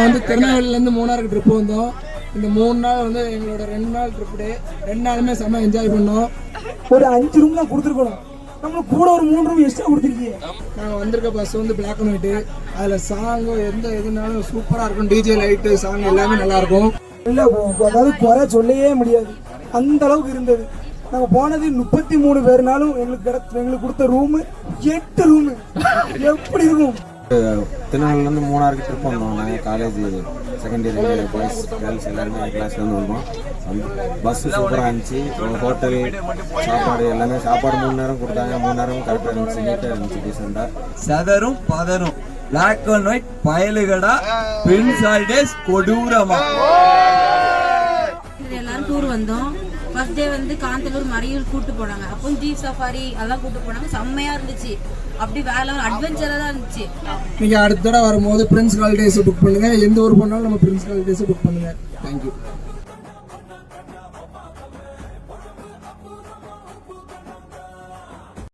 வந்து திருநெல்வேலியிலேருந்து மூணாருக்கு ட்ரிப் வந்தோம். இந்த 3 நாள் வந்து எங்களோட 2 நாள் ட்ரிப் டே. 2 நாளுமே செம்ம என்ஜாய் பண்ணோம். ஒரு 5 ரூம் தான் கொடுத்துருக்கணும், நம்மளுக்கு கூட ஒரு 3 ரூம் எக்ஸ்ட்ரா கொடுத்துருக்கீங்க. நாங்கள் வந்திருக்க பஸ் வந்து பிளாக் அண்ட் ஒயிட்டு. அதில் சாங்கு எந்த எதுனாலும் சூப்பராக இருக்கும். டிஜே லைட்டு சாங் எல்லாமே நல்லாயிருக்கும். இல்லை அதாவது குறை சொல்லவே முடியாது, அந்த அளவுக்கு இருந்தது. நாங்கள் போனது 33 பேர்னாலும் எங்களுக்கு கொடுத்த ரூமு 8 ரூமு. எப்படி இருக்கும்? திருநெல்வேலிலேருந்து மூணாருக்கு ட்ரிப் வந்தோம். நாங்கள் college second year boys girls எல்லாருமே கிளாஸ்லேருந்து வந்தோம். பஸ்ஸு சூப்பராக இருந்துச்சு. ஹோட்டல் சாப்பாடு எல்லாமே சாப்பாடு 3 நேரம் கொடுத்தாங்க. 3 நேரம் கரெக்டாக இருந்துச்சு, நீட்டாக இருந்துச்சு, டீசெண்டாக. சதரும் பதரும் பிளாக் அண்ட் ஒயிட் பயலுகடா பிரின்ஸ் ஹாலிடேஸ் கொடூரமா. எல்லாரும் டூர் வந்தோம். ஃபர்ஸ்ட் டே வந்து காந்தலூர் மறையூர் கூட்டு போனாங்க. அப்போ ஜீப் சஃபாரி அதெல்லாம் கூட்டு போனாங்க. செம்மையா இருந்துச்சு. அப்படி வேலை அட்வென்ச்சரா தான் இருந்துச்சு. நீங்கள் அடுத்த தடவை வரும்போது பிரின்ஸ் ஹாலிடேஸ் புக் பண்ணுங்க. எந்த ஊர் போனாலும் நம்ம பிரின்ஸ் ஹாலிடேஸ் புக் பண்ணுங்க. தேங்க்யூ.